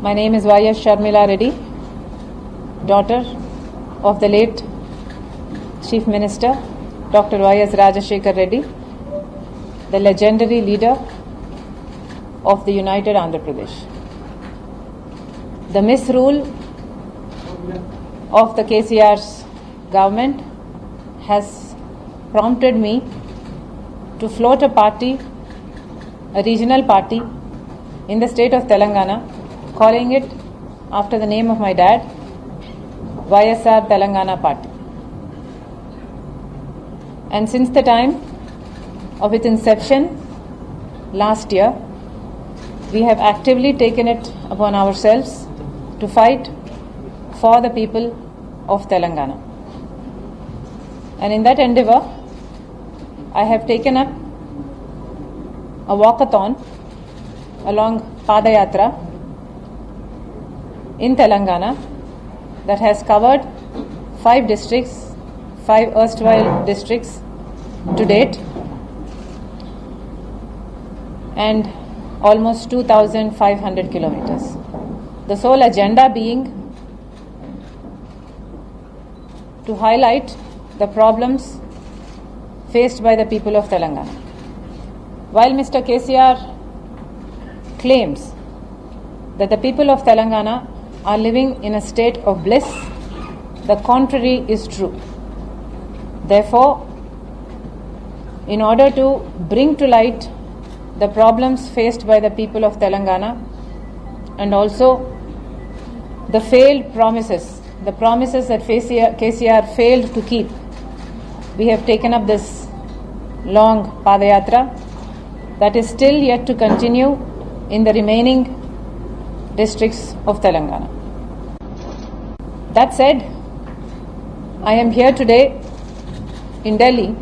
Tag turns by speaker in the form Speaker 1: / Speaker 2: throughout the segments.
Speaker 1: My name is Y.S. Sharmila Reddy, daughter of the late Chief Minister Dr. Y.S. Rajashekar Reddy, the legendary leader of the United Andhra Pradesh. The misrule of the KCR's government has prompted me to float a party, a regional party in the state of Telangana, calling it after the name of my dad, YSR Telangana Party. And since the time of its inception last year, we have actively taken it upon ourselves to fight for the people of Telangana. And in that endeavor, I have taken up a walkathon along Padayatra in Telangana that has covered 5 districts, 5 erstwhile districts to date, and almost 2,500 kilometers. The sole agenda being to highlight the problems faced by the people of Telangana. While Mr. KCR claims that the people of Telangana are living in a state of bliss, the contrary is true. Therefore, in order to bring to light the problems faced by the people of Telangana and also the failed promises, the promises that KCR failed to keep, we have taken up this long Padayatra that is still yet to continue in the remaining districts of Telangana. That said, I am here today in Delhi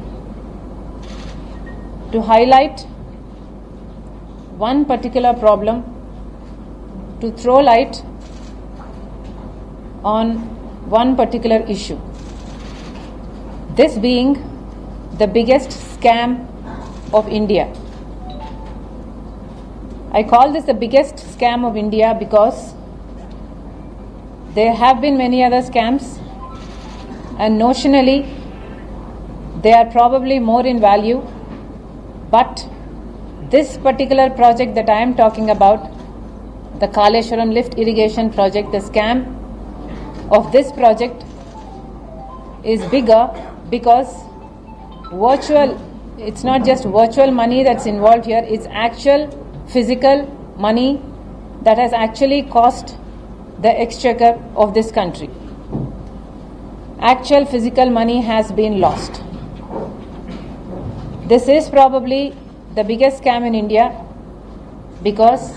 Speaker 1: to highlight one particular problem, to throw light on one particular issue. This being the biggest scam of India. I call this the biggest scam of India because there have been many other scams, and notionally they are probably more in value, but this particular project that I am talking about, the Kaleshwaram lift irrigation project, the scam of this project is bigger because it's not just virtual money that's involved here, it's actual physical money that has actually cost the exchequer of this country. Actual physical money has been lost. This is probably the biggest scam in India because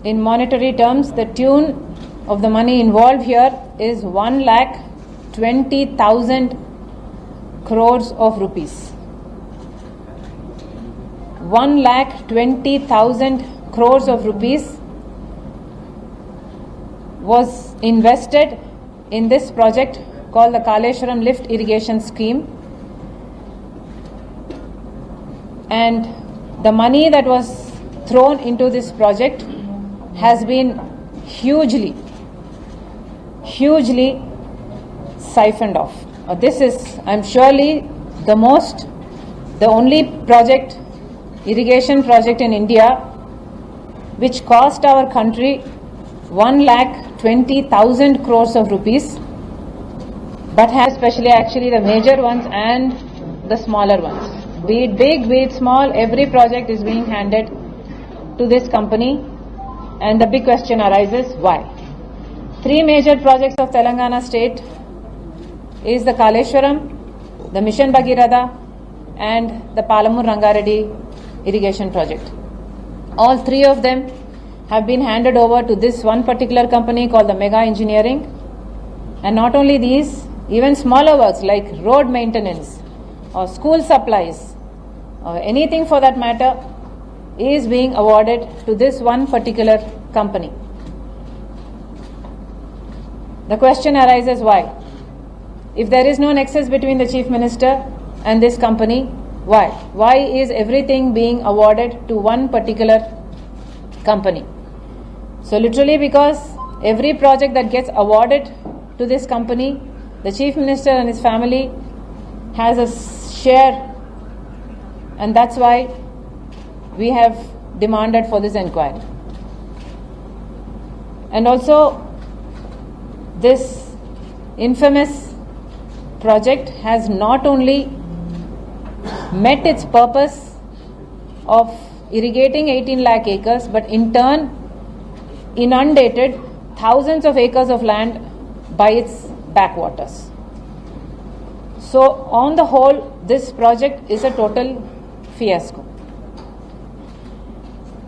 Speaker 1: in monetary terms, the tune of the money involved here is 1,20,000 crores of rupees. 1,20,000 crores of rupees was invested in this project called the Kaleshwaram lift irrigation scheme, and the money that was thrown into this project has been hugely siphoned off. This is, I'm surely the only project, irrigation project in India which cost our country 1,20,000 crores of rupees, but has especially actually the major ones and the smaller ones. Be it big, be it small, every project is being handed to this company, and the big question arises, why? 3 major projects of Telangana state is the Kaleshwaram, the Mission Bhagiratha, and the Palamur Rangareddy irrigation project. All 3 of them have been handed over to this one particular company called the Mega Engineering. And not only these, even smaller works like road maintenance or school supplies or anything for that matter is being awarded to this one particular company. The question arises, why? If there is no nexus between the Chief Minister and this company, why? Why is everything being awarded to one particular company. So literally, because every project that gets awarded to this company, the Chief Minister and his family has a share, and that's why we have demanded for this inquiry. And also, this infamous project has not only met its purpose of irrigating 18 lakh acres, but in turn inundated thousands of acres of land by its backwaters. So on the whole, this project is a total fiasco.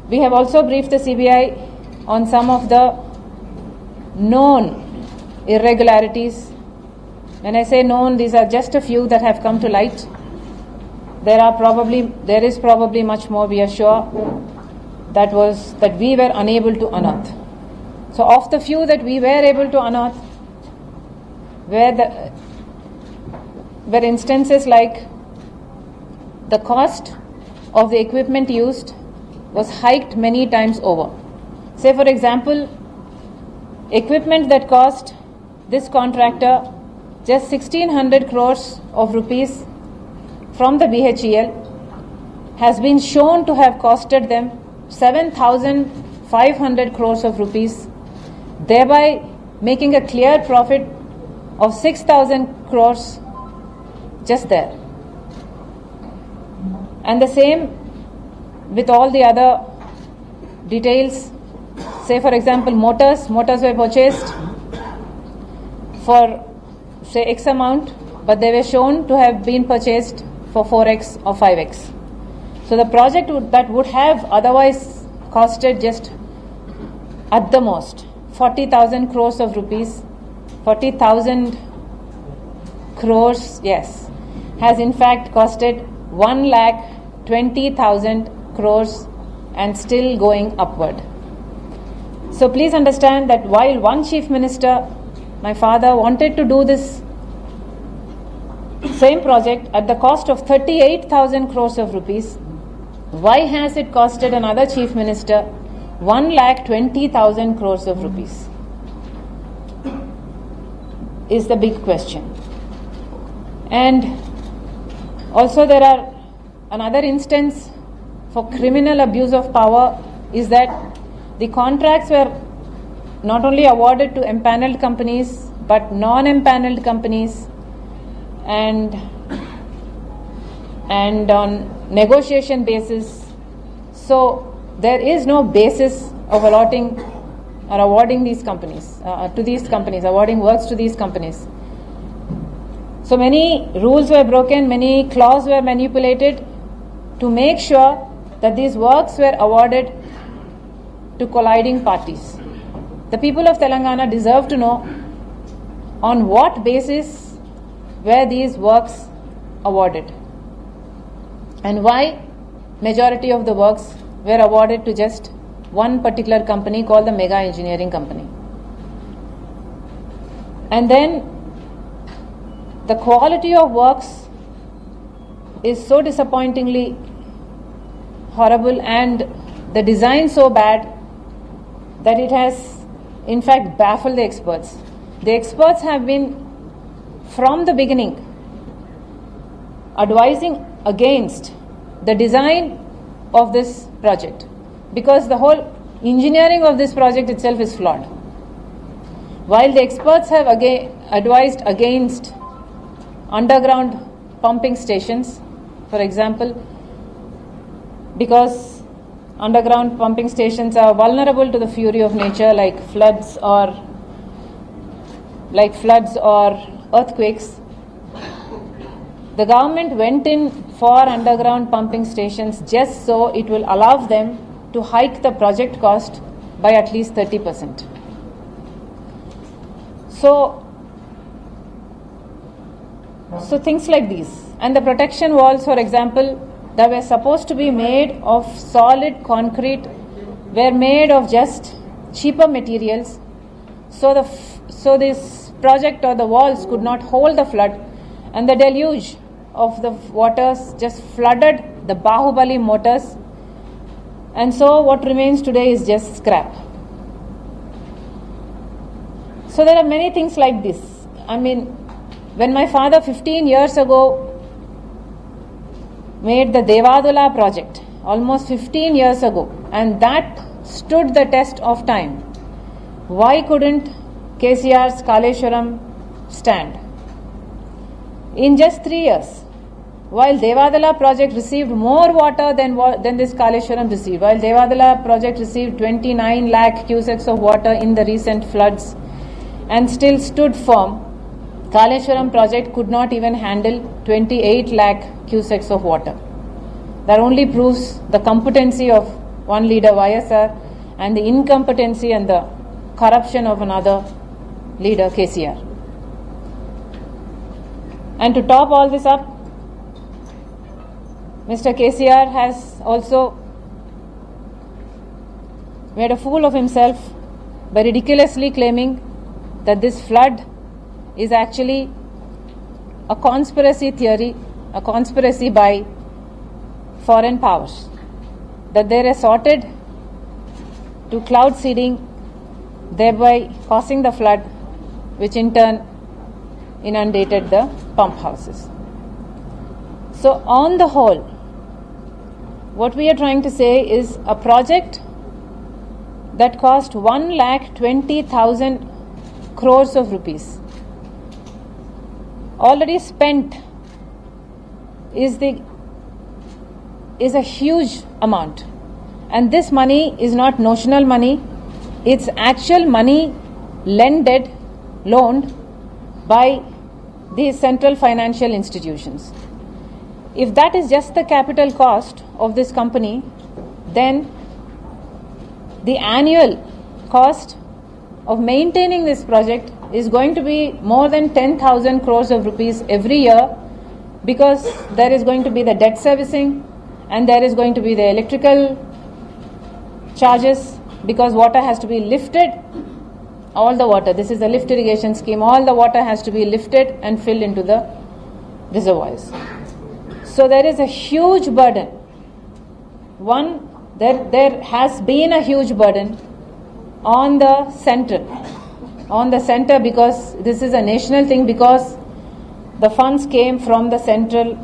Speaker 1: We have also briefed the CBI on some of the known irregularities. When I say known, these are just a few that have come to light. There is probably much more, we are sure, that we were unable to unearth. So of the few that we were able to unearth, were instances like the cost of the equipment used was hiked many times over. Say for example, equipment that cost this contractor just 1600 crores of rupees from the BHEL has been shown to have costed them 7,500 crores of rupees, thereby making a clear profit of 6,000 crores just there. And the same with all the other details. Say for example, motors were purchased for say X amount, but they were shown to have been purchased for 4x or 5x. So the project that would have otherwise costed just at the most 40,000 crores of rupees, 40,000 crores, yes, has in fact costed 1,20,000 crores and still going upward. So please understand that while one Chief Minister, my father, wanted to do this same project at the cost of 38,000 crores of rupees, why has it costed another Chief Minister 1,20,000 crores of rupees? Is the big question. And also there are another instance for criminal abuse of power is that the contracts were not only awarded to empaneled companies but non-empaneled companies, and on negotiation basis. So there is no basis of allotting or awarding these companies awarding works to these companies. So many rules were broken, many clauses were manipulated to make sure that these works were awarded to colliding parties. The people of Telangana deserve to know on what basis were these works awarded and why majority of the works were awarded to just one particular company called the Mega Engineering Company. And then the quality of works is so disappointingly horrible and the design so bad that it has in fact baffled the experts. The experts have been from the beginning advising against the design of this project because the whole engineering of this project itself is flawed. While the experts have advised against underground pumping stations, for example, because underground pumping stations are vulnerable to the fury of nature like floods or earthquakes, the government went in for underground pumping stations just so it will allow them to hike the project cost by at least 30%. So things like these. And the protection walls, for example, that were supposed to be made of solid concrete were made of just cheaper materials. So this project or the walls could not hold the flood, and the deluge of the waters just flooded the Bahubali motors And so what remains today is just scrap. So there are many things like this. I mean, when my father 15 years ago made the Devadula project, almost 15 years ago, and that stood the test of time, why couldn't KCR's Kaleshwaram stand? In just 3 years, while Devadala project received more water than this Kaleshwaram received, while Devadala project received 29 lakh cusecs of water in the recent floods and still stood firm, Kaleshwaram project could not even handle 28 lakh cusecs of water. That only proves the competency of one leader, YSR, and the incompetency and the corruption of another leader, KCR. And to top all this up, Mr. KCR has also made a fool of himself by ridiculously claiming that this flood is actually a conspiracy theory, a conspiracy by foreign powers, that they resorted to cloud seeding, thereby causing the flood, which in turn inundated the pump houses. So on the whole, what we are trying to say is a project that cost 1,20,000 crores of rupees already spent is a huge amount, and this money is not notional money, it's actual money loaned by these central financial institutions. If that is just the capital cost of this company, then the annual cost of maintaining this project is going to be more than 10,000 crores of rupees every year, because there is going to be the debt servicing and there is going to be the electrical charges, because water has to be lifted, all the water, this is the lift irrigation scheme, all the water has to be lifted and filled into the reservoirs. So there is a huge burden. There has been a huge burden on the center, because this is a national thing, because the funds came from the central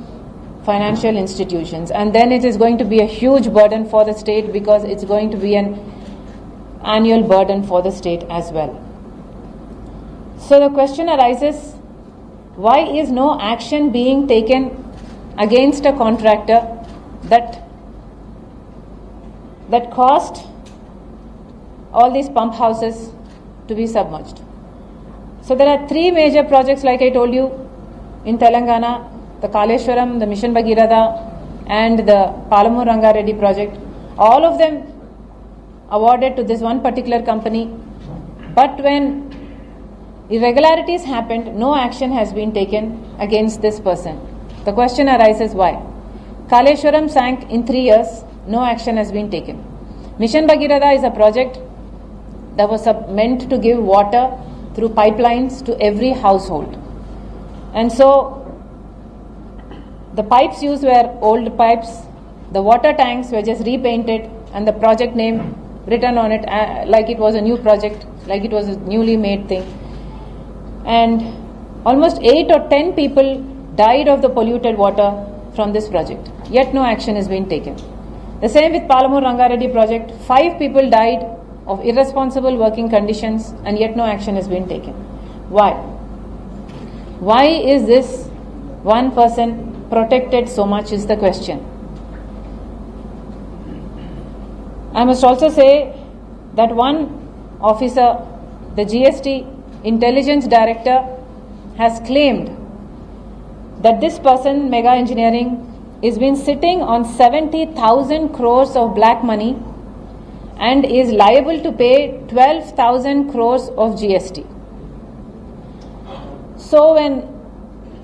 Speaker 1: financial institutions, and then it is going to be a huge burden for the state, because it's going to be an annual burden for the state as well. So the question arises, why is no action being taken against a contractor that caused all these pump houses to be submerged? So there are three major projects, like I told you, in Telangana: the Kaleshwaram, the Mission Bhagiratha, and the Palamur Rangareddy project. All of them awarded to this one particular company. But when irregularities happened, no action has been taken against this person. The question arises, why? Kaleshwaram sank in 3 years, no action has been taken. Mission Bhagiratha is a project that was meant to give water through pipelines to every household. And so the pipes used were old pipes, the water tanks were just repainted, and the project name written on it like it was a new project, like it was a newly made thing. And almost 8 or 10 people died of the polluted water from this project, yet no action is being taken. The same with Palamur Rangareddy project, 5 people died of irresponsible working conditions, and yet no action has been taken. Why? Why is this one person protected so much is the question. I must also say that one officer, the GST Intelligence Director, has claimed that this person, Mega Engineering, is been sitting on 70,000 crores of black money and is liable to pay 12,000 crores of GST. So when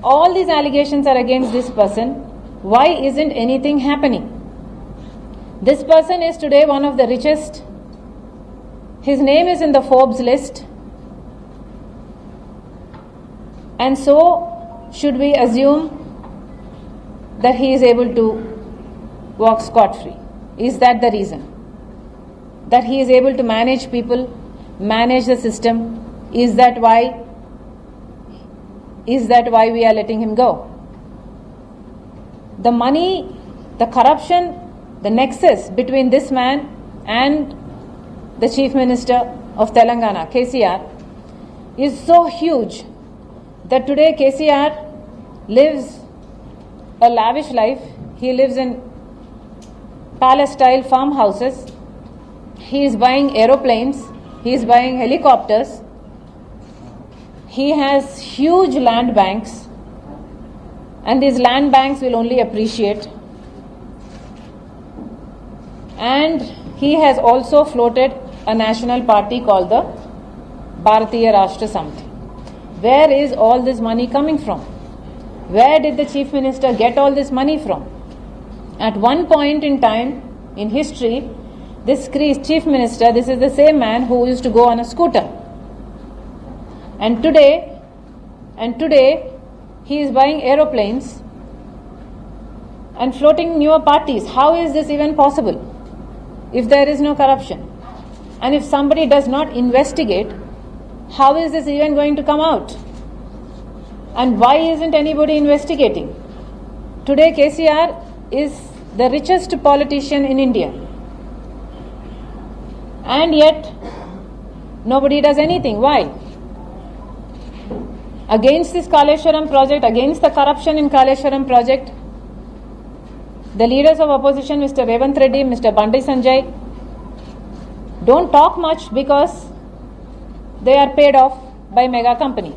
Speaker 1: all these allegations are against this person, why isn't anything happening? This person is today one of the richest. His name is in the Forbes list. And so, should we assume that he is able to walk scot-free? Is that the reason? that he is able to manage people, manage the system. Is that why we are letting him go? The money, the corruption, the nexus between this man and the Chief Minister of Telangana, KCR, is so huge that today KCR lives a lavish life. He lives in palace-style farmhouses. He is buying aeroplanes. He is buying helicopters. He has huge land banks, and these land banks will only appreciate. And he has also floated a national party called the Bharatiya Rashtra Samiti. Where is all this money coming from? Where did the Chief Minister get all this money from? At one point in time in history, this Chief Minister, this is the same man who used to go on a scooter. And today he is buying aeroplanes and floating newer parties. How is this even possible if there is no corruption? And if somebody does not investigate, how is this even going to come out? And why isn't anybody investigating? Today KCR is the richest politician in India. And yet nobody does anything. Why? Against this Kaleshwaram project, against the corruption in Kaleshwaram project, the leaders of opposition, Mr. Revant Reddy, Mr. Bandi Sanjay, don't talk much because they are paid off by mega company.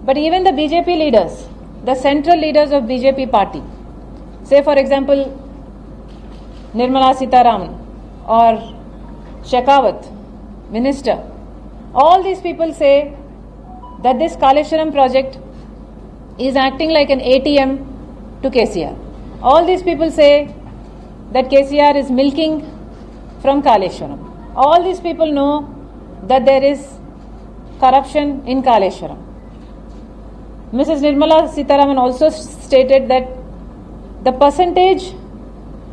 Speaker 1: But even the BJP leaders, the central leaders of BJP party, say for example Nirmala Sitaraman or Shekhawat, minister, all these people say that this Kaleshwaram project is acting like an ATM to KCR. All these people say that KCR is milking from Kaleshwaram. All these people know that there is corruption in Kaleshwaram. Mrs. Nirmala Sitaraman also stated that the percentage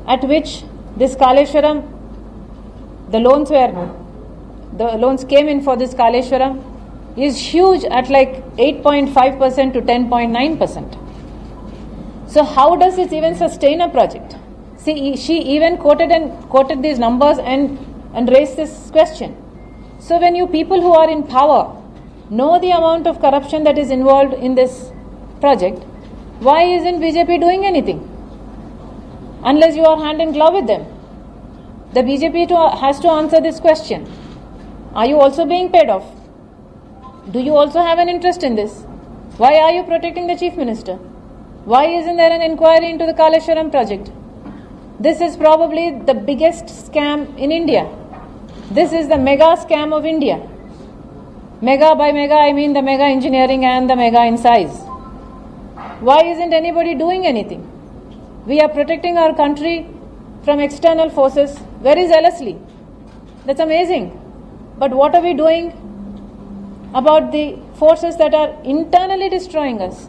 Speaker 1: at which this Kaleshwaram, the loans came in for this Kaleshwaram is huge, at like 8.5% to 10.9%. So how does it even sustain a project? See, she even quoted these numbers and raised this question. So when you people who are in power know the amount of corruption that is involved in this project, why isn't BJP doing anything? Unless you are hand in glove with them. The BJP has to answer this question. Are you also being paid off? Do you also have an interest in this? Why are you protecting the Chief Minister? Why isn't there an inquiry into the Kaleshwaram project? This is probably the biggest scam in India. This is the mega scam of India. Mega by mega, I mean the mega engineering and the mega in size. Why isn't anybody doing anything? We are protecting our country from external forces very zealously. That's amazing. But what are we doing about the forces that are internally destroying us?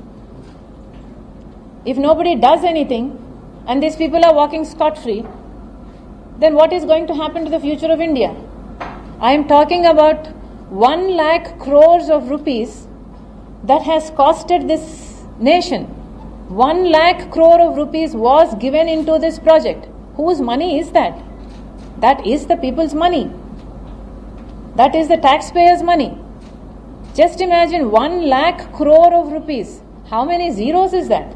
Speaker 1: If nobody does anything and these people are walking scot-free, then what is going to happen to the future of India? I am talking about 1 lakh crores of rupees that has costed this nation. 1 lakh crore of rupees was given into this project. Whose money is that? That is the people's money. That is the taxpayers' money. Just imagine 1 lakh crore of rupees. How many zeros is that?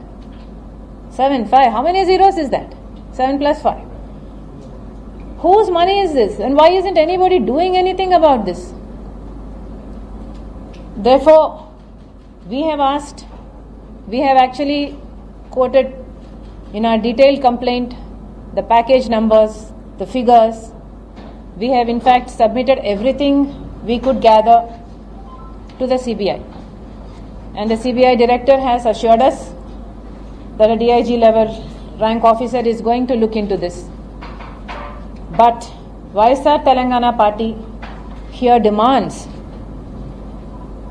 Speaker 1: 7, 5. How many zeros is that? 7 plus 5. Whose money is this? And why isn't anybody doing anything about this? Therefore, we have actually quoted in our detailed complaint the package numbers, the figures. We have in fact submitted everything we could gather to the CBI. And the CBI director has assured us that a DIG level rank officer is going to look into this. But YSR Telangana party here demands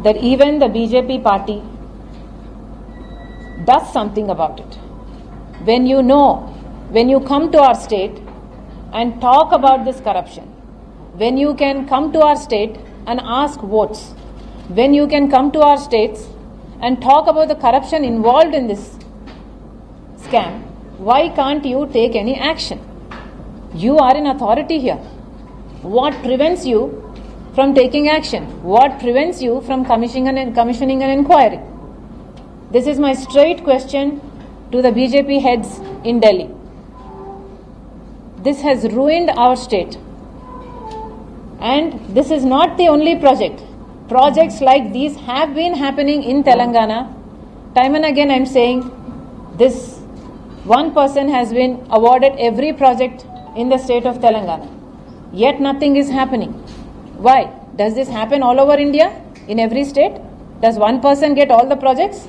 Speaker 1: that even the BJP party does something about it. When you come to our state and talk about this corruption, when you can come to our state and ask votes, when you can come to our states and talk about the corruption involved in this scam, why can't you take any action? You are in authority here. What prevents you from taking action? What prevents you from commissioning an inquiry? This is my straight question to the BJP heads in Delhi. This has ruined our state. And this is not the only project. Projects like these have been happening in Telangana. Time and again I am saying this one person has been awarded every project in the state of Telangana. Yet nothing is happening. Why? Does this happen all over India? In every state? Does one person get all the projects?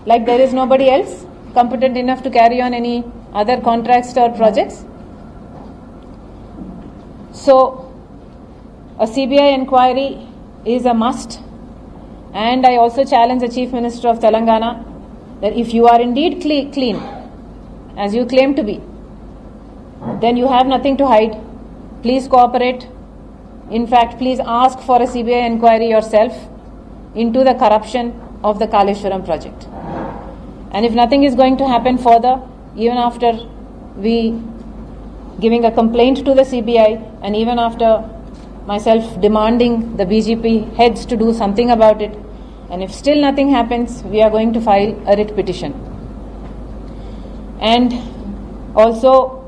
Speaker 1: Like there is nobody else competent enough to carry on any other contracts or projects? So, a CBI inquiry is a must, and I also challenge the Chief Minister of Telangana that if you are indeed clean, as you claim to be, then you have nothing to hide. Please cooperate. In fact, please ask for a CBI inquiry yourself into the corruption of the Kaleshwaram project. And if nothing is going to happen further, even after we giving a complaint to the CBI and even after myself demanding the BJP heads to do something about it, and if still nothing happens, we are going to file a writ petition. And also,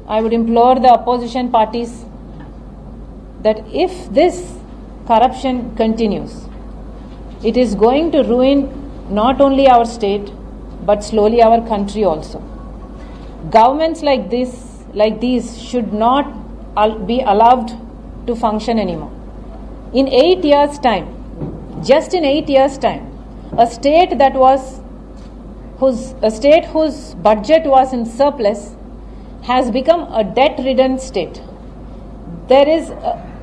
Speaker 1: I would implore the opposition parties that if this corruption continues, it is going to ruin not only our state, but slowly our country also. Governments like these should not be allowed to function anymore. In 8 years' time, just in 8 years' time, a state whose budget was in surplus has become a debt-ridden state. There is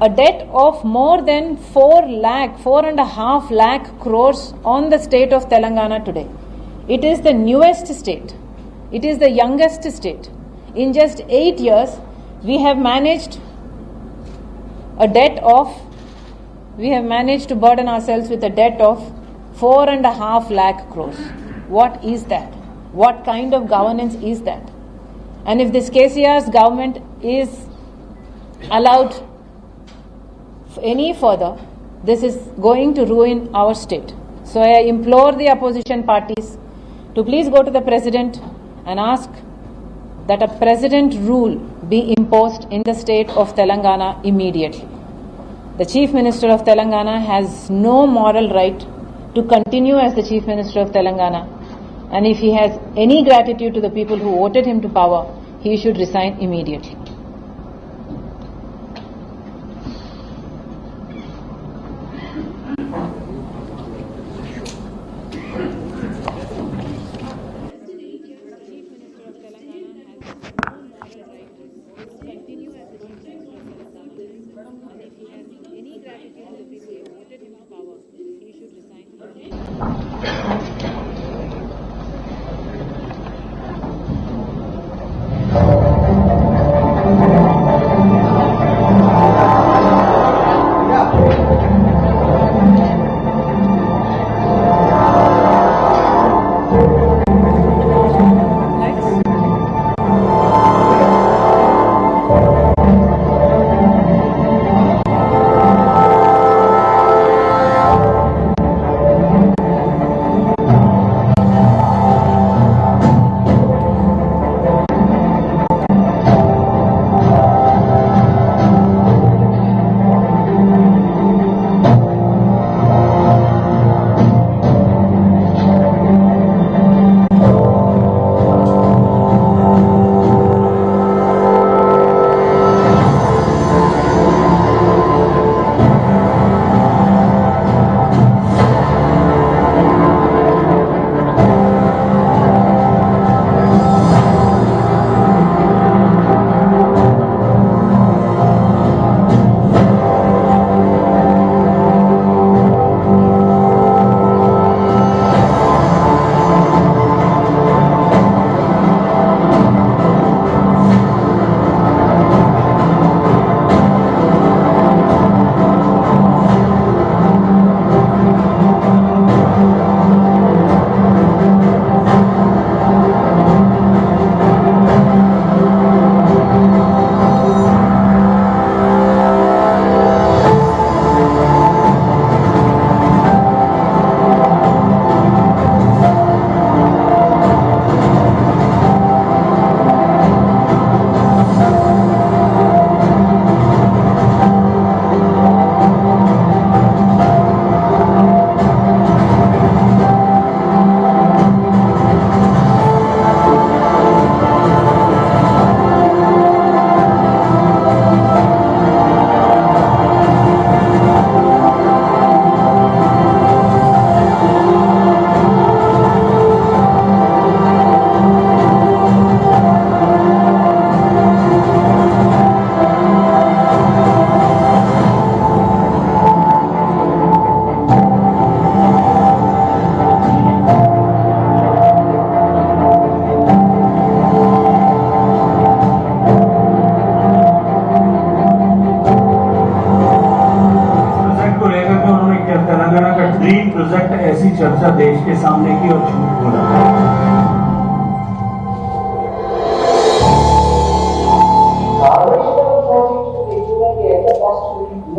Speaker 1: a debt of more than 4.5 lakh crores on the state of Telangana today. It is the newest state. It is the youngest state. In just 8 years, we have managed to burden ourselves with a debt of 4.5 lakh crores. What is that? What kind of governance is that? And if this KCR's government is allowed any further, this is going to ruin our state. So I implore the opposition parties to please go to the President and ask that a President rule be imposed in the state of Telangana immediately. The Chief Minister of Telangana has no moral right to continue as the Chief Minister of Telangana, and if he has any gratitude to the people who voted him to power, he should resign immediately.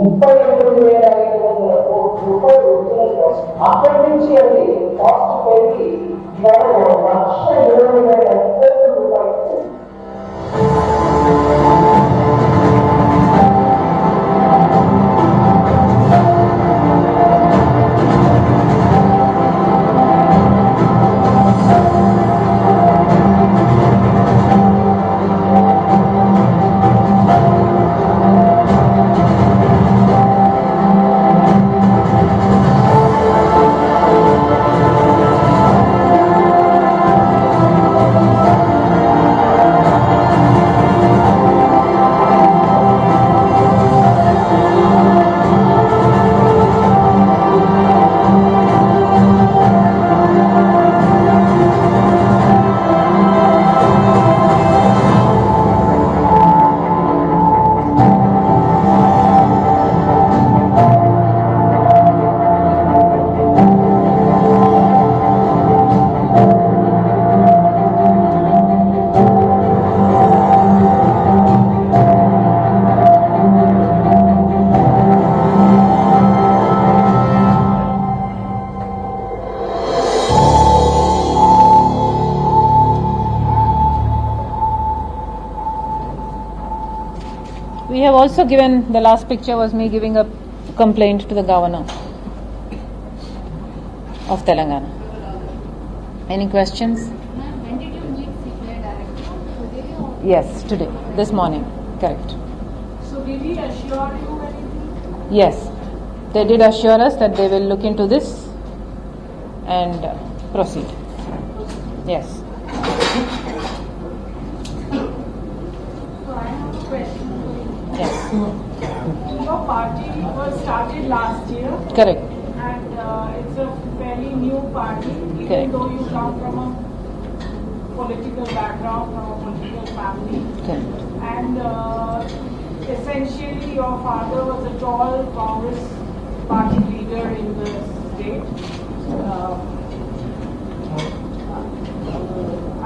Speaker 2: రూపాయలు అక్కడి నుంచి అది cost పెరిగి ఇవాళ 1,20,000 రూపాయలు.
Speaker 1: We have also given, the last picture was me giving a complaint to the governor of Telangana. Any questions?
Speaker 3: When did you meet CPI director? Today or?
Speaker 1: Yes, today, this morning, correct.
Speaker 3: So did he assure you anything?
Speaker 1: Yes, they did assure us that they will look into this and proceed. Yes.
Speaker 3: So I have a question for you.
Speaker 1: Yes,
Speaker 3: Your party was started last year
Speaker 1: correct.
Speaker 3: and it's a fairly new party, even
Speaker 1: Correct.
Speaker 3: though you come from a political background, from a political family.
Speaker 1: Correct.
Speaker 3: And essentially your father was a tall Congress party leader in the state.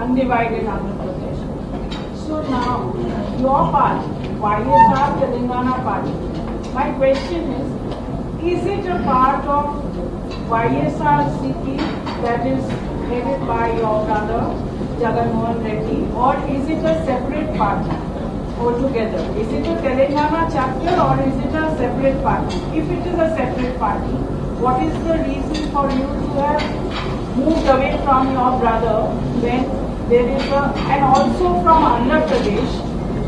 Speaker 3: Undivided Andhra Pradesh. So now, your party, YSR Telangana party, my question is it a part of YSRCP that is headed by your brother, Jagan Mohan Reddy, or is it a separate party altogether? Is it a Telangana chapter or is it a separate party? If it is a separate party, what is the reason for you to have moved away from your brother when there is a, and also from Andhra Pradesh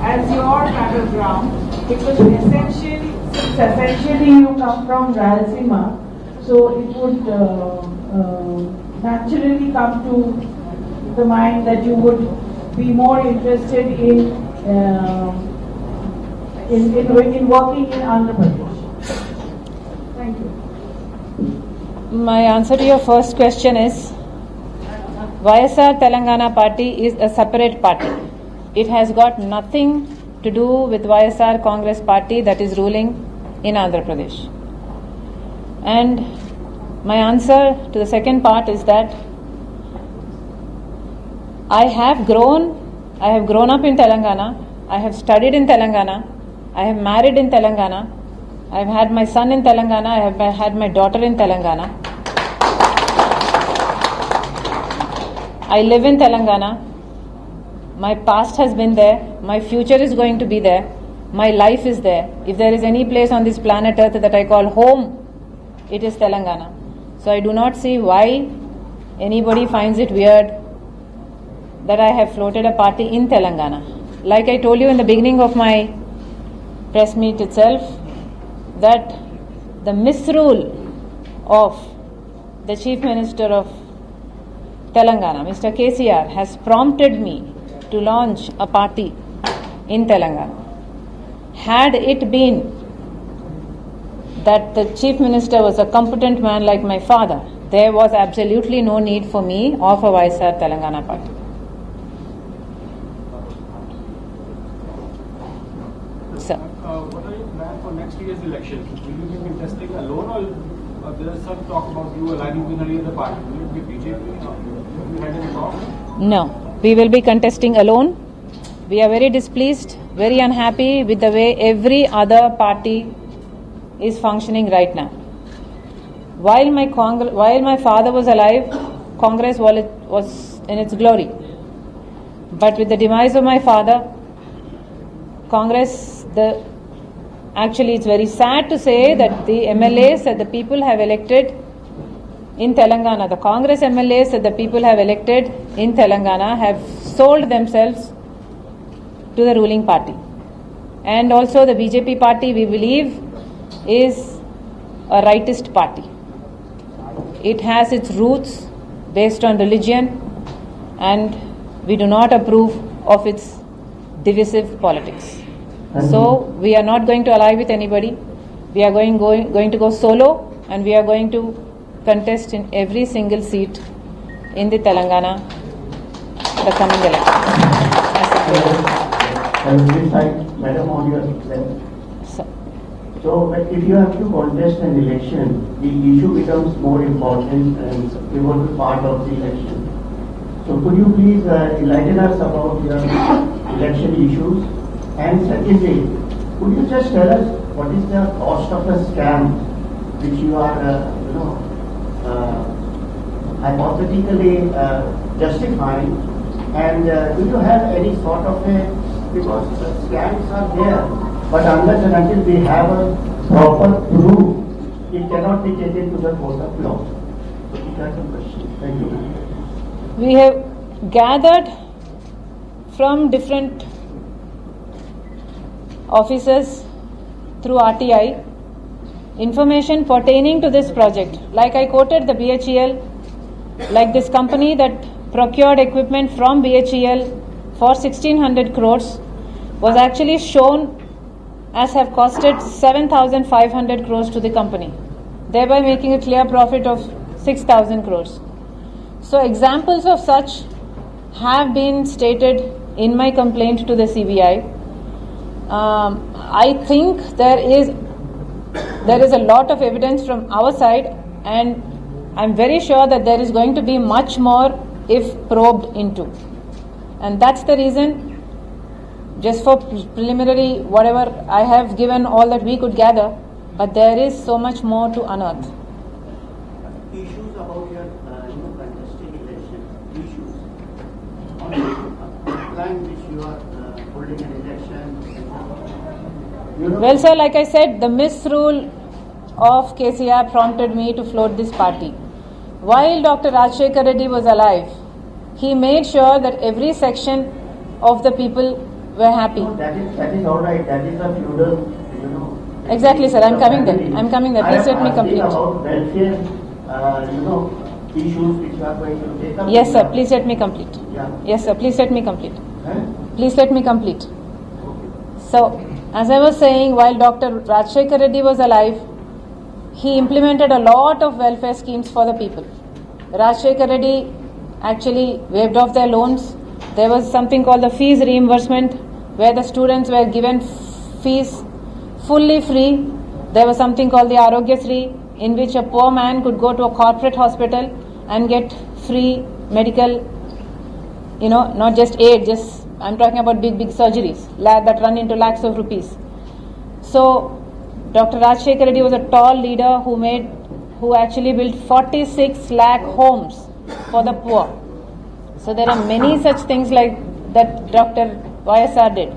Speaker 3: as your battleground, because essentially you come from Rayalaseema, so it would naturally come to the mind that you would be more interested in working in Andhra Pradesh. Thank you.
Speaker 1: My answer to your first question is, YSR Telangana party is a separate party. It has got nothing to do with YSR Congress party that is ruling in Andhra Pradesh. And my answer to the second part is that I have grown up in Telangana, I have studied in Telangana, I have married in Telangana, I have had my son in Telangana, I have had my daughter in Telangana. I live in Telangana. My past has been there. My future is going to be there. My life is there. If there is any place on this planet Earth that I call home, it is Telangana. So I do not see why anybody finds it weird that I have floated a party in Telangana. Like I told you in the beginning of my press meet itself, that the misrule of the Chief Minister of Telangana, Mr. KCR, has prompted me to launch a party in Telangana. Had it been that the Chief Minister was a competent man like my father, there was absolutely no need for me or for YSR Telangana party. So,
Speaker 4: what are your plans for next year's election? Will you be contesting alone or there is some talk about you aligning with any other party? Will it be BJP? Have you had any talk?
Speaker 1: no, we will be contesting alone. We are very displeased, very unhappy with the way every other party is functioning right now. While my father was alive, Congress was in its glory. But with the demise of my father, Congress, actually it's very sad to say that the MLAs that the people have elected in Telangana, the Congress MLAs that the people have elected in Telangana have sold themselves to the ruling party. And also the BJP party, we believe, is a rightist party. It has its roots based on religion, and we do not approve of its divisive politics. So we are not going to ally with anybody. We are going to go solo, and we are going to contest in every single seat in the Telangana, the coming election.
Speaker 5: This side, Madam, on your left. So, but if you have to contest an election, the issue becomes more important and pivotal part of the election. So, could you please enlighten us about your election issues? And secondly, could you just tell us what is the cost of a scam which you are, hypothetically justifying? And do you have any sort of because scams are there, but unless and until we have a proper proof, it cannot be taken to the court of law. So these are some questions. Thank you.
Speaker 1: We have gathered from different officers through RTI information pertaining to this project. Like I quoted the BHEL, like this company that procured equipment from BHEL for 1600 crores was actually shown as have costed 7,500 crores to the company, thereby making a clear profit of 6,000 crores. So examples of such have been stated in my complaint to the CBI. I think there is a lot of evidence from our side, and I'm very sure that there is going to be much more if probed into. And that's the reason, just for preliminary, whatever, I have given all that we could gather, but there is so much more to unearth.
Speaker 5: Issues about your contesting election, issues on the line which you are holding an election.
Speaker 1: Well, sir, like I said, the misrule of KCR prompted me to float this party. While Dr. Rajshekar Reddy was alive, he made sure that every section of the people were happy.
Speaker 5: No, that is all right. That is a feudal,
Speaker 1: Exactly, sir. I'm coming there. Please let me complete.
Speaker 5: About welfare, issues which you are going to take up.
Speaker 1: Yes, sir. Please let me complete.
Speaker 5: Yeah.
Speaker 1: Yes, sir. Please let me complete.
Speaker 5: Huh?
Speaker 1: Please let me complete. So, as I was saying, while Dr. Rajshekar Reddy was alive, he implemented a lot of welfare schemes for the people. Rajshekar Reddy actually waived off their loans. There was something called the fees reimbursement, where the students were given fees fully free. There was something called the Arogyasri, in which a poor man could go to a corporate hospital and get free medical, not just aid, I'm talking about big surgeries that run into lakhs of rupees. So Dr. Rajshekar Reddy was a tall leader who actually built 46 lakh homes for the poor. So there are many such things like that Dr. YSR did.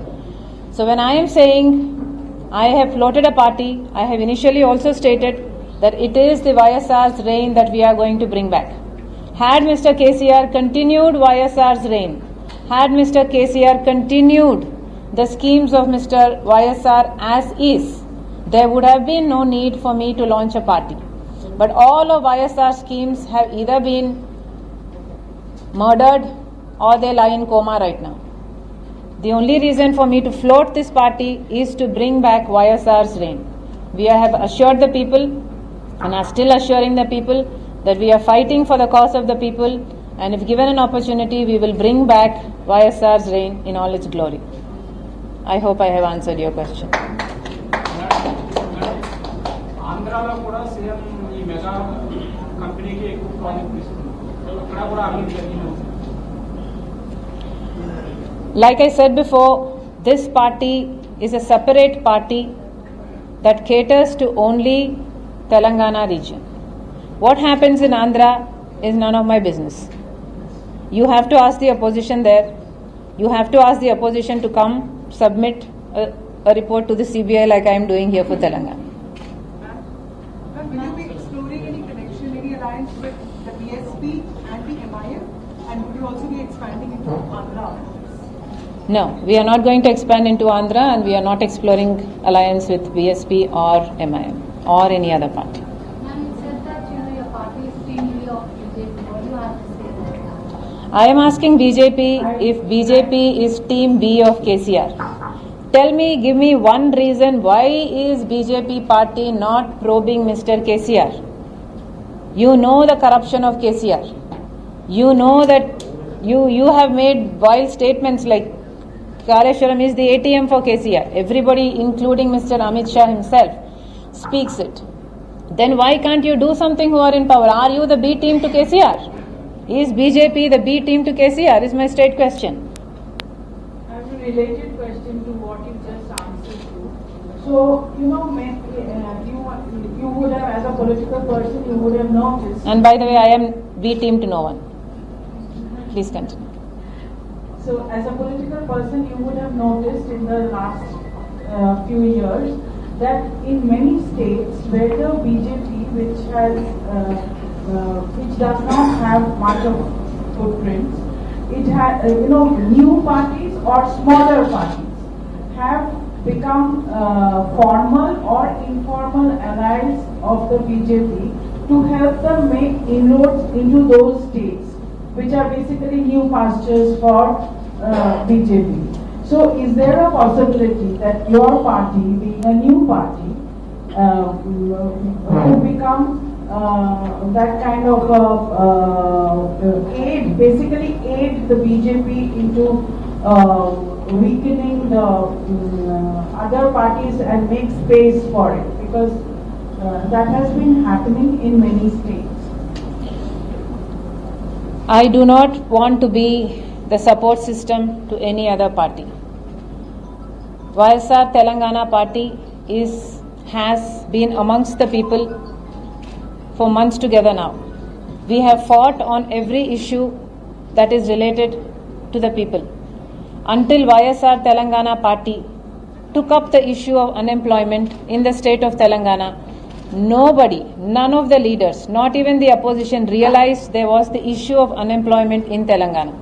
Speaker 1: So when I am saying I have floated a party, I have initially also stated that it is the YSR's reign that we are going to bring back. Had Mr. KCR continued YSR's reign, had Mr. KCR continued the schemes of Mr. YSR as is, there would have been no need for me to launch a party. But all of YSR schemes have either been murdered or they lie in coma right now. The only reason for me to float this party is to bring back YSR's reign. We have assured the people and are still assuring the people that we are fighting for the cause of the people, and if given an opportunity, we will bring back YSR's reign in all its glory. I hope I have answered your question.
Speaker 4: ఆంధ్రాలో కూడా CM ఈ mega కంపెనీకి ఎక్కువ project ఇస్తున్నారు. అక్కడ కూడా అభివృద్ధి జరిగింది.
Speaker 1: Like I said before, this party is a separate party that caters to only Telangana region. What happens in Andhra is none of my business. You have to ask the opposition there. You have to ask the opposition to come submit a report to the CBI like I am doing here for Telangana.
Speaker 6: Will you be exploring any connection, any alliance with the BSP and the MIM? And would you also be expanding into Andhra?
Speaker 1: No, we are not going to expand into Andhra, and we are not exploring alliance with BSP or MIM or any other party.
Speaker 7: Ma'am, you said that your party is team B of BJP. What do you have to say about that?
Speaker 1: I am asking BJP if BJP is team B of KCR. Tell me, give me one reason why is BJP party not probing Mr. KCR? You know the corruption of KCR. You know that you have made wild statements like Kaleshwaram is the ATM for KCR. Everybody, including Mr. Amit Shah himself, speaks it. Then why can't you do something who are in power? Are you the B team to KCR? Is BJP the B team to KCR? Is my straight question.
Speaker 3: I have a related question to what you just answered to. So, you would have, as a political person, you would have noticed.
Speaker 1: And by the way, I am B team to no one. Please continue.
Speaker 3: So, as a political person, you would have noticed in the last few years that in many states where the BJP, which does not have much of footprints, it has, new parties or smaller parties have become formal or informal allies of the BJP to help them make inroads into those states, which are basically new pastures for BJP. So is there a possibility that your party, being a new party, could become that kind of aid the BJP into weakening the other parties and make space for it? Because that has been happening in many states.
Speaker 1: I do not want to be the support system to any other party. YSR Telangana party has been amongst the people for months together now. We have fought on every issue that is related to the people. Until YSR Telangana party took up the issue of unemployment in the state of Telangana, none of the leaders, not even the opposition, realized there was the issue of unemployment in Telangana.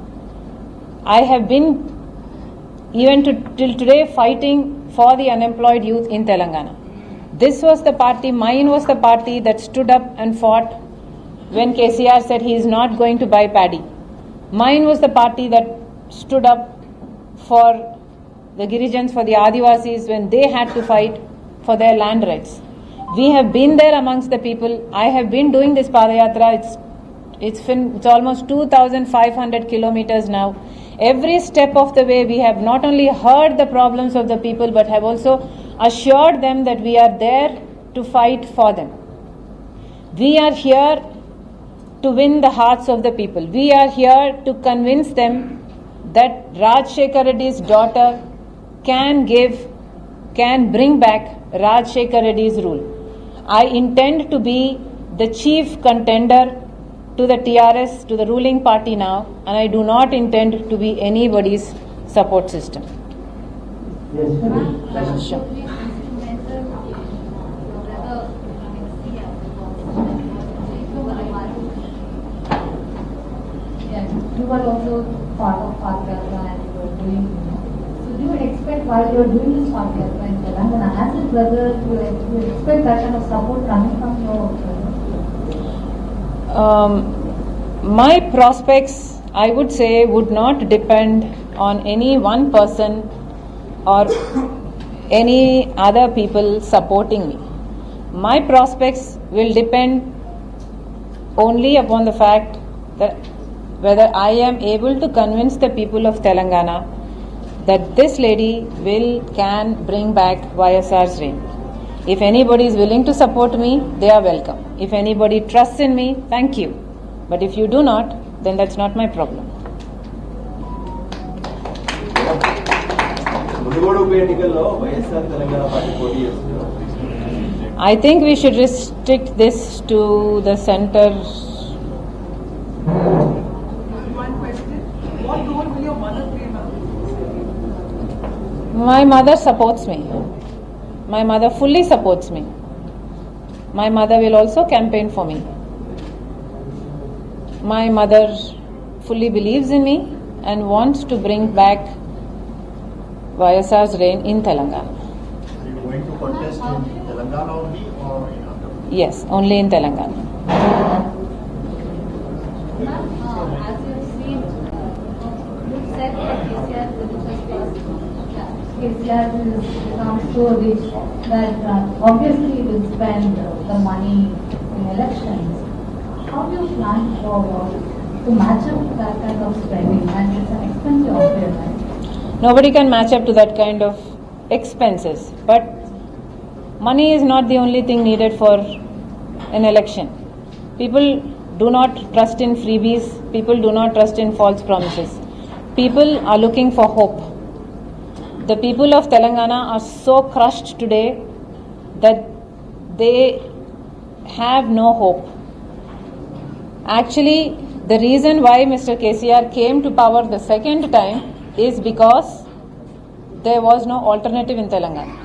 Speaker 1: I have been even till today fighting for the unemployed youth in Telangana. This was the party, mine was the party that stood up and fought when KCR said he is not going to buy paddy. Mine was the party that stood up for the Girijans, for the Adivasis when they had to fight for their land rights. We have been there amongst the people. I have been doing this Padayatra. It's almost 2,500 kilometers now. Every step of the way we have not only heard the problems of the people but have also assured them that we are there to fight for them. We are here to win the hearts of the people. We are here to convince them that Rajshekar Reddy's daughter can bring back Rajshekar Reddy's rule. I intend to be the chief contender to the TRS, to the ruling party now, and I do not intend to be anybody's support system.
Speaker 5: Yes,
Speaker 1: Sure.
Speaker 7: You were also part of Padayatra and you were doing. So do you expect while you are doing this Padayatra in Telangana, as a brother, do you expect that kind of support coming from your brother?
Speaker 1: My prospects, I would say, would not depend on any one person or any other people supporting me. My prospects will depend only upon the fact that whether I am able to convince the people of Telangana that this lady can bring back YSR's reign. If anybody is willing to support me, they are welcome. If anybody trusts in me, thank you. But if you do not, then that's not my problem.
Speaker 8: Munugode ఉప ఎన్నికల్లో YSR Telangana party పోటీ చేస్తున్నారు.
Speaker 1: I think we should restrict this to the center.
Speaker 6: One question. What role will your mother play now?
Speaker 1: My mother supports me. My mother fully supports me. My mother will also campaign for me. My mother fully believes in me and wants to bring back YSR's reign in Telangana.
Speaker 5: Are you going to contest in Telangana only or in Andhra Pradesh?
Speaker 1: Yes, only in Telangana.
Speaker 7: Ma'am, as you've seen, you said that KCR is become so rich that obviously he will spend the money in elections. How do you plan forward to match up that kind of spending? And it's an expensive affair, right?
Speaker 1: Nobody can match up to that kind of expenses. But money is not the only thing needed for an election. People do not trust in freebies. People do not trust in false promises. People are looking for hope. The people of Telangana are so crushed today that they have no hope. Actually, the reason why Mr. KCR came to power the second time is because there was no alternative in Telangana.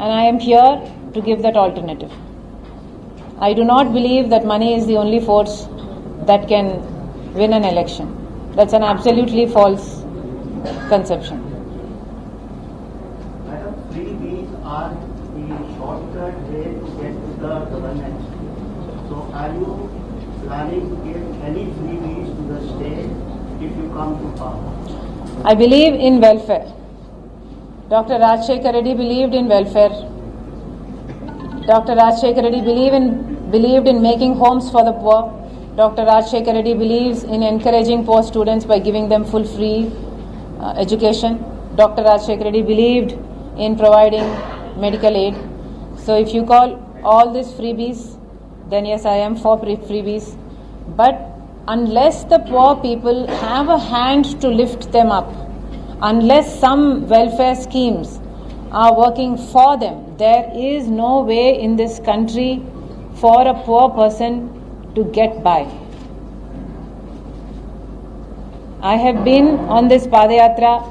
Speaker 1: And I am here to give that alternative. I do not believe that money is the only force that can win an election. That's an absolutely false conception.
Speaker 5: Madam, freebies are the shortcut way to get to the governance. So are you planning to give any freebies to the state if you come to power?
Speaker 1: I believe in welfare. Dr. Rajshekar Reddy believed in welfare. Dr. Rajshekar Reddy believed in making homes for the poor. Dr. Rajshekar Reddy believes in encouraging poor students by giving them full free education. Dr. Rajshekar Reddy believed in providing medical aid. So if you call all these freebies, then yes, I am for freebies. But unless the poor people have a hand to lift them up, unless some welfare schemes are working for them, there is no way in this country for a poor person to get by. I have been on this Padayatra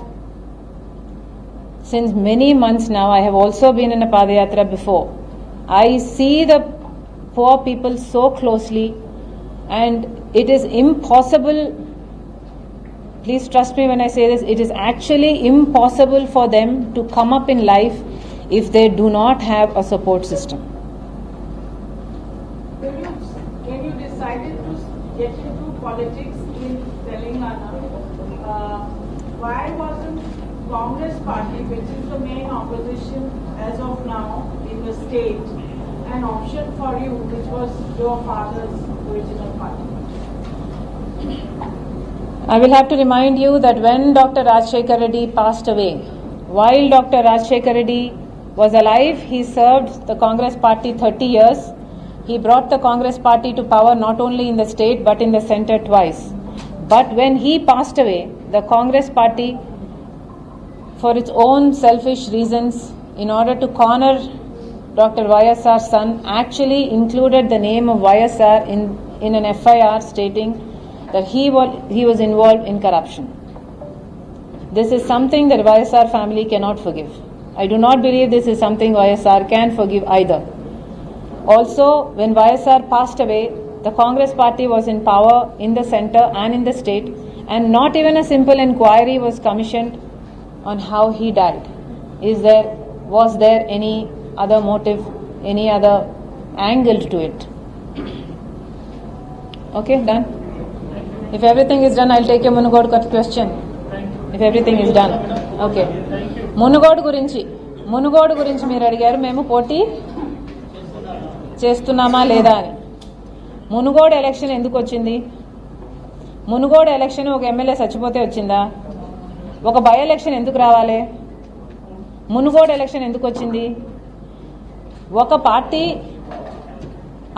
Speaker 1: since many months now. I have also been in a Padayatra before. I see the poor people so closely, and it is impossible, please trust me when I say this, it is actually impossible for them to come up in life if they do not have a support system.
Speaker 3: When you decided to get into politics in Telangana, why wasn't Congress party, which is the main opposition as of now in the state, an option for you, which was your father's original party?
Speaker 1: I will have to remind you that when Dr. Rajshekar Reddy passed away, while Dr. Rajshekar Reddy was alive, he served the Congress party 30 years. He brought the Congress party to power not only in the state but in the centre twice. But when he passed away, the Congress party, for its own selfish reasons, in order to corner Dr. YSR's son, actually included the name of YSR in an FIR stating that he was involved in corruption. This is something that YSR family cannot forgive. I do not believe this is something YSR can forgive either. Also, when YSR passed away, the Congress party was in power in the centre and in the state, and not even a simple inquiry was commissioned on how he died. Was there any other motive, any other angle to it? Okay, done. If everything is done, I'll take a Munugod question. If everything is done. Okay. Munugod గురించి మీరు అడిగారు, మేము పోటీ చేస్తున్నామా లేదా అని. Munugode election ఎందుకు వచ్చింది? మునుగోడు ఎలక్షన్ ఒక ఎమ్మెల్యే చచ్చిపోతే వచ్చిందా? ఒక బై ఎలక్షన్ ఎందుకు రావాలి? మునుగోడు ఎలక్షన్ ఎందుకు వచ్చింది? ఒక పార్టీ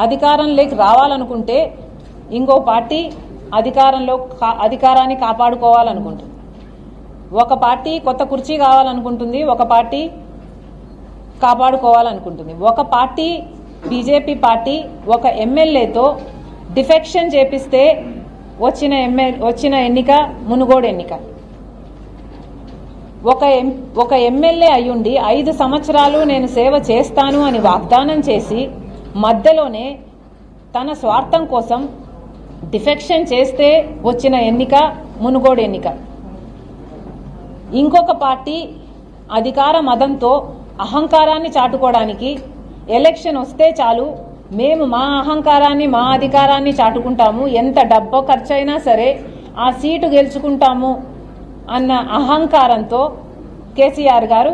Speaker 1: అధికారంలోకి రావాలనుకుంటే ఇంకో పార్టీ అధికారాన్ని కాపాడుకోవాలనుకుంటుంది. ఒక పార్టీ కొత్త కుర్చీ కావాలనుకుంటుంది, ఒక పార్టీ కాపాడుకోవాలనుకుంటుంది. ఒక పార్టీ బీజేపీ పార్టీ ఒక ఎమ్మెల్యేతో డిఫెక్షన్ చేపిస్తే వచ్చిన ఎన్నిక మునుగోడు ఎన్నిక. ఒక ఎమ్మెల్యే అయ్యుండి 5 సంవత్సరాలు నేను సేవ చేస్తాను అని వాగ్దానం చేసి మధ్యలోనే తన స్వార్థం కోసం డిఫెక్షన్ చేస్తే వచ్చిన ఎన్నిక మునుగోడు ఎన్నిక. ఇంకొక పార్టీ అధికార మదంతో అహంకారాన్ని చాటుకోవడానికి ఎలక్షన్ వస్తే చాలు మేము మా అహంకారాన్ని మా అధికారాన్ని చాటుకుంటాము, ఎంత డబ్బు ఖర్చైనా సరే ఆ సీటు గెలుచుకుంటాము అన్న అహంకారంతో కేసీఆర్ గారు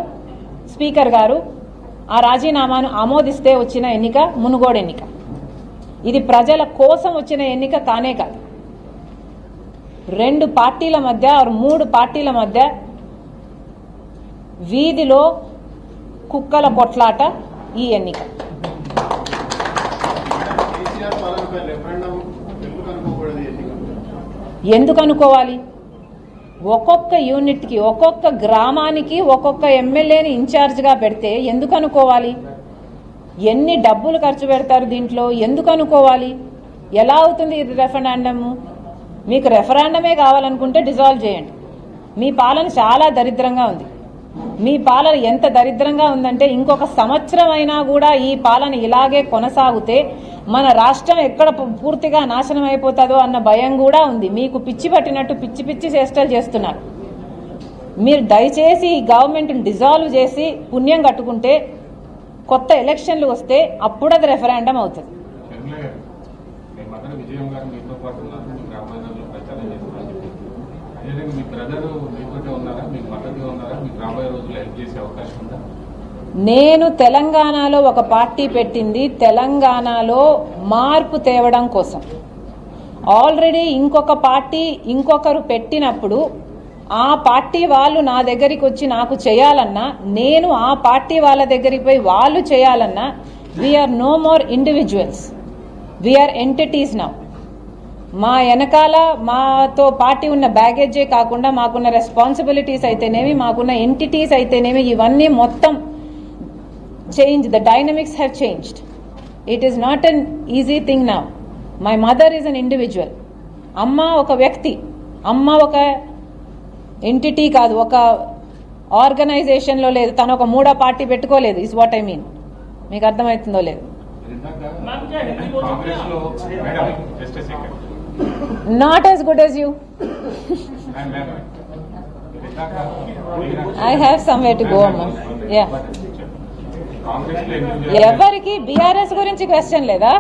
Speaker 1: స్పీకర్ గారు ఆ రాజీనామాను ఆమోదిస్తే వచ్చిన ఎన్నిక మునుగోడు ఎన్నిక. ఇది ప్రజల కోసం వచ్చిన ఎన్నిక కానే కాదు. 2 పార్టీల మధ్య 3 పార్టీల మధ్య వీధిలో కుక్కల కొట్లాట ఈ ఎన్నిక. ఎందుకు అనుకోవాలి? ఒక్కొక్క యూనిట్కి ఒక్కొక్క గ్రామానికి ఒక్కొక్క ఎమ్మెల్యేని ఇన్ఛార్జ్గా పెడితే ఎందుకు అనుకోవాలి? ఎన్ని డబ్బులు ఖర్చు పెడతారు దీంట్లో? ఎందుకు అనుకోవాలి? ఎలా అవుతుంది ఇది రెఫరెండము? మీకు రెఫరెండమే కావాలనుకుంటే డిజాల్వ్ చేయండి. మీ పాలన చాలా దరిద్రంగా ఉంది. మీ పాలన ఎంత దరిద్రంగా ఉందంటే ఇంకొక సంవత్సరం అయినా కూడా ఈ పాలన ఇలాగే కొనసాగితే మన రాష్ట్రం ఎక్కడ పూర్తిగా నాశనం అయిపోతుందో అన్న భయం కూడా ఉంది. మీకు పిచ్చి పట్టినట్టు పిచ్చి పిచ్చి చేష్టలు చేస్తున్నారు. మీరు దయచేసి ఈ గవర్నమెంట్ని డిజాల్వ్ చేసి పుణ్యం కట్టుకుంటే కొత్త ఎలక్షన్లు వస్తే అప్పుడు అది రెఫరెండం అవుతుంది. నేను తెలంగాణలో ఒక పార్టీ పెట్టింది తెలంగాణలో మార్పు తేవడం కోసం. ఆల్రెడీ ఇంకొక పార్టీ ఇంకొకరు పెట్టినప్పుడు ఆ పార్టీ వాళ్ళు నా దగ్గరికి వచ్చి నాకు చేయాలన్నా, నేను ఆ పార్టీ వాళ్ళ దగ్గరికి పోయి వాళ్ళు చేయాలన్నా, we're no more individuals, we're entities now. మా వెనకాల మాతో పార్టీ ఉన్న బ్యాగేజే కాకుండా మాకున్న రెస్పాన్సిబిలిటీస్ అయితేనేమి, మాకున్న ఎంటిటీస్ అయితేనేమి, ఇవన్నీ మొత్తం change. The dynamics have changed. It is not an easy thing now. My mother is an individual. అమ్మ ఒక వ్యక్తి, అమ్మ ఒక ఎంటిటీ కాదు, ఒక ఆర్గనైజేషన్లో లేదు. తను ఒక 3వ పార్టీ పెట్టుకోలేదు. Is what I mean. మీకు అర్థమవుతుందో లేదు? Not as good as you. I have somewhere to go, Amma. Yeah. ఎవరికి బీఆర్ఎస్ గురించి క్వశ్చన్ లేదా?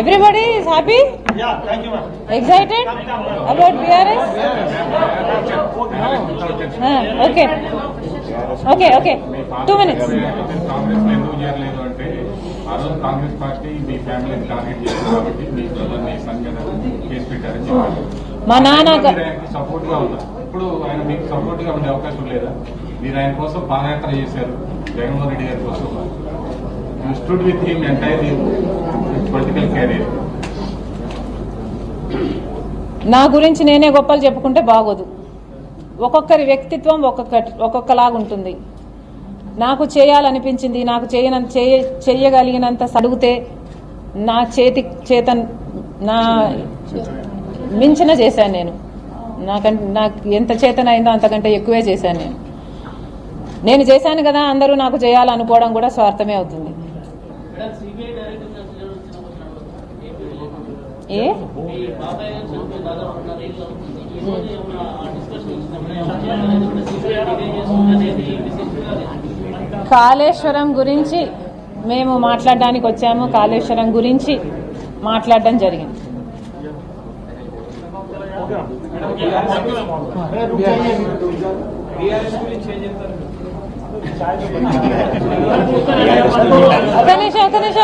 Speaker 1: Everybody is happy? Excited about BRS? Okay. 2 minutes.
Speaker 8: Congress party మీ ఫ్యామిలీని టార్గెట్ చేసింది కాబట్టి మీ బ్రదర్ని సంఘటన కేసు పెట్టారని చెప్పారు.
Speaker 1: మా నాన్న
Speaker 8: సపోర్ట్ గా ఉందా? ఇప్పుడు ఆయన మీకు సపోర్ట్ గా ఉండే అవకాశం లేదా? మీరు ఆయన కోసం పాదయాత్ర చేశారు, జగన్మోహన్ రెడ్డి గారి కోసం. You stood with him entire political career.
Speaker 1: నా గురించి నేనే గొప్పలు చెప్పుకుంటే బాగోదు. ఒక్కొక్కరి వ్యక్తిత్వం ఒక్కొక్కలాగుంటుంది. నాకు చేయాలనిపించింది, నాకు చేయగలిగినంత అడిగితే నా నా మించిన చేశాను నేను. నాకు ఎంత చేతనైందో అంతకంటే ఎక్కువే చేశాను నేను చేశాను కదా, అందరూ నాకు చేయాలనుకోవడం కూడా స్వార్థమే అవుతుంది. కాళేశ్వరం గురించి మేము మాట్లాడడానికి వచ్చాము. కాళేశ్వరం గురించి మాట్లాడడం జరిగింది.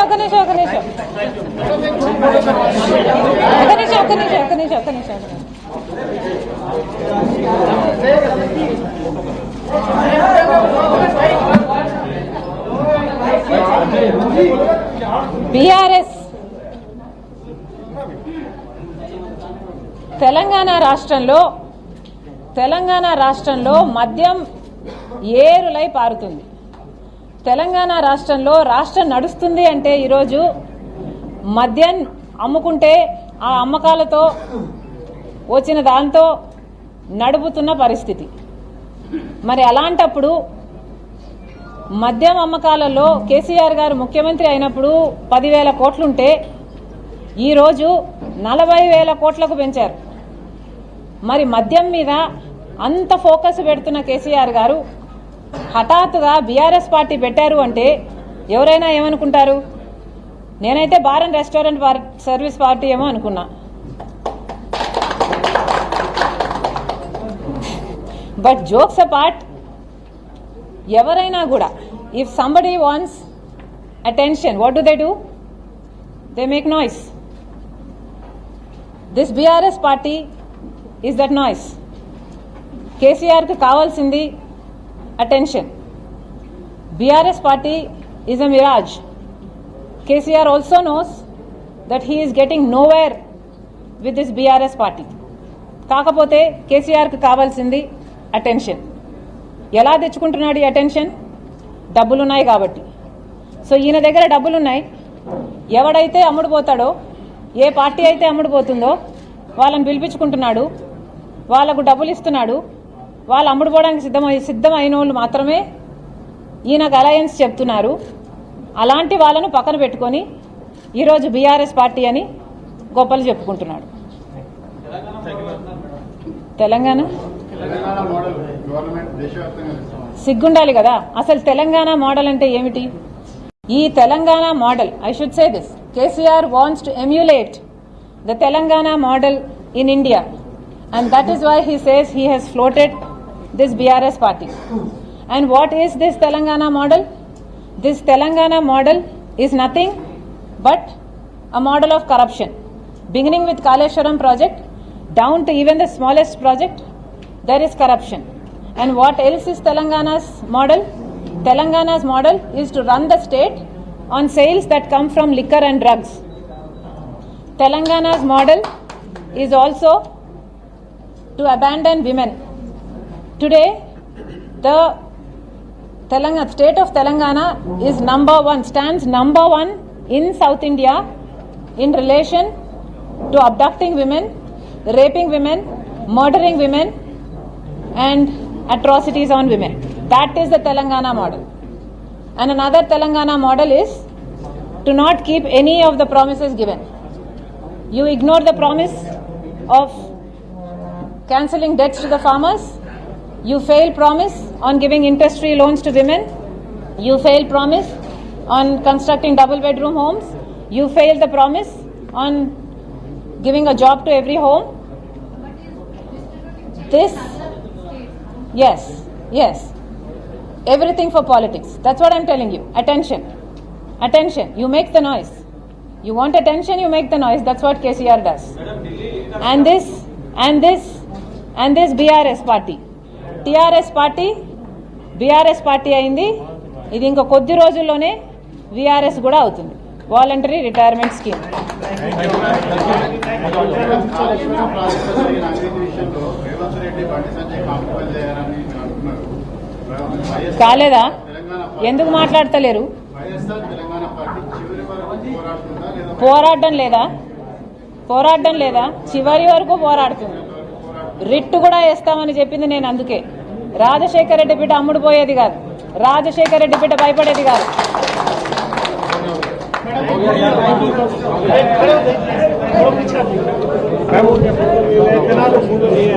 Speaker 1: ఒక నిమిషం. బీఆర్ఎస్ తెలంగాణ రాష్ట్రంలో మద్యం ఏరులై పారుతుంది. తెలంగాణ రాష్ట్రంలో రాష్ట్రం నడుస్తుంది అంటే ఈరోజు మద్యం అమ్ముకుంటే ఆ అమ్మకాలతో వచ్చిన దాంతో నడుపుతున్న పరిస్థితి. మరి అలాంటప్పుడు మద్యం అమ్మకాలలో కేసీఆర్ గారు ముఖ్యమంత్రి అయినప్పుడు 10,000 కోట్లుంటే ఈరోజు 40,000 కోట్లకు పెంచారు. మరి మద్యం మీద అంత ఫోకస్ పెడుతున్న కేసీఆర్ గారు హఠాత్తుగా బీఆర్ఎస్ పార్టీ పెట్టారు అంటే ఎవరైనా ఏమనుకుంటారు? నేనైతే bar and restaurant service party ఏమో అనుకున్నా. బట్ జోక్స్ అపార్ట్, ఎవరైనా కూడా if somebody wants attention, what do they do? They make noise. This BRS party is that noise. కేసీఆర్కి కావాల్సింది attention. BRS party is a mirage. KCR also knows that he is getting nowhere with this BRS party. కాకపోతే కేసీఆర్కి కావాల్సింది attention. ఎలా తెచ్చుకుంటున్నాడు ఈ attention? డబ్బులున్నాయి కాబట్టి. So ఈయన దగ్గర డబ్బులున్నాయి. ఎవడైతే అమ్ముడుపోతాడో, ఏ పార్టీ అయితే అమ్ముడుపోతుందో వాళ్ళని పిలిపించుకుంటున్నాడు, వాళ్లకు డబ్బులు ఇస్తున్నాడు. వాళ్ళు అమ్ముడుపోవడానికి సిద్ధమైన వాళ్ళు మాత్రమే ఈయనకు అలయన్స్ చెప్తున్నారు. అలాంటి వాళ్ళను పక్కన పెట్టుకొని ఈరోజు బీఆర్ఎస్ పార్టీ అని గొప్పలు చెప్పుకుంటున్నాడు. తెలంగాణ సిగ్గుండాలి కదా. అసలు తెలంగాణ మోడల్ అంటే ఏమిటి? ఈ Telangana model, I should say this, KCR wants to emulate the Telangana model in India, and that is why he says he has floated this BRS party. And what is this Telangana model? This Telangana model is nothing but a model of corruption, beginning with Kaleshwaram project down to even the smallest project. There is corruption. And what else is Telangana's model? Telangana's model is to run the state on sales that come from liquor and drugs. Telangana's model is also to abandon women. Today, the state of Telangana is stands number one in South India in relation to abducting women, raping women, murdering women, and atrocities on women. That is the Telangana model. And another Telangana model is to not keep any of the promises given. You ignore the promise of cancelling debts to the farmers. You fail promise on giving interest-free loans to women. You fail promise on constructing double-bedroom homes. You fail the promise on giving a job to every home. This, yes. Everything for politics. That's what I'm telling you. Attention. You make the noise. You want attention, you make the noise. That's what KCR does. And this BRS party. TRS party, BRS party అయింది. ఇది ఇంకా కొద్ది రోజుల్లోనే VRS కూడా అవుతుంది. Voluntary retirement scheme. కాలేదా? ఎందుకు మాట్లాడతలేరు? పోరాడడం లేదా? చివరి వరకు పోరాడుతుంది. రిట్టు కూడా వేస్తామని చెప్పింది నేను. అందుకే రాజశేఖర రెడ్డి బిడ్డ అమ్ముడుపోయేది కాదు, రాజశేఖర రెడ్డి బిడ్డ భయపడేది కాదు.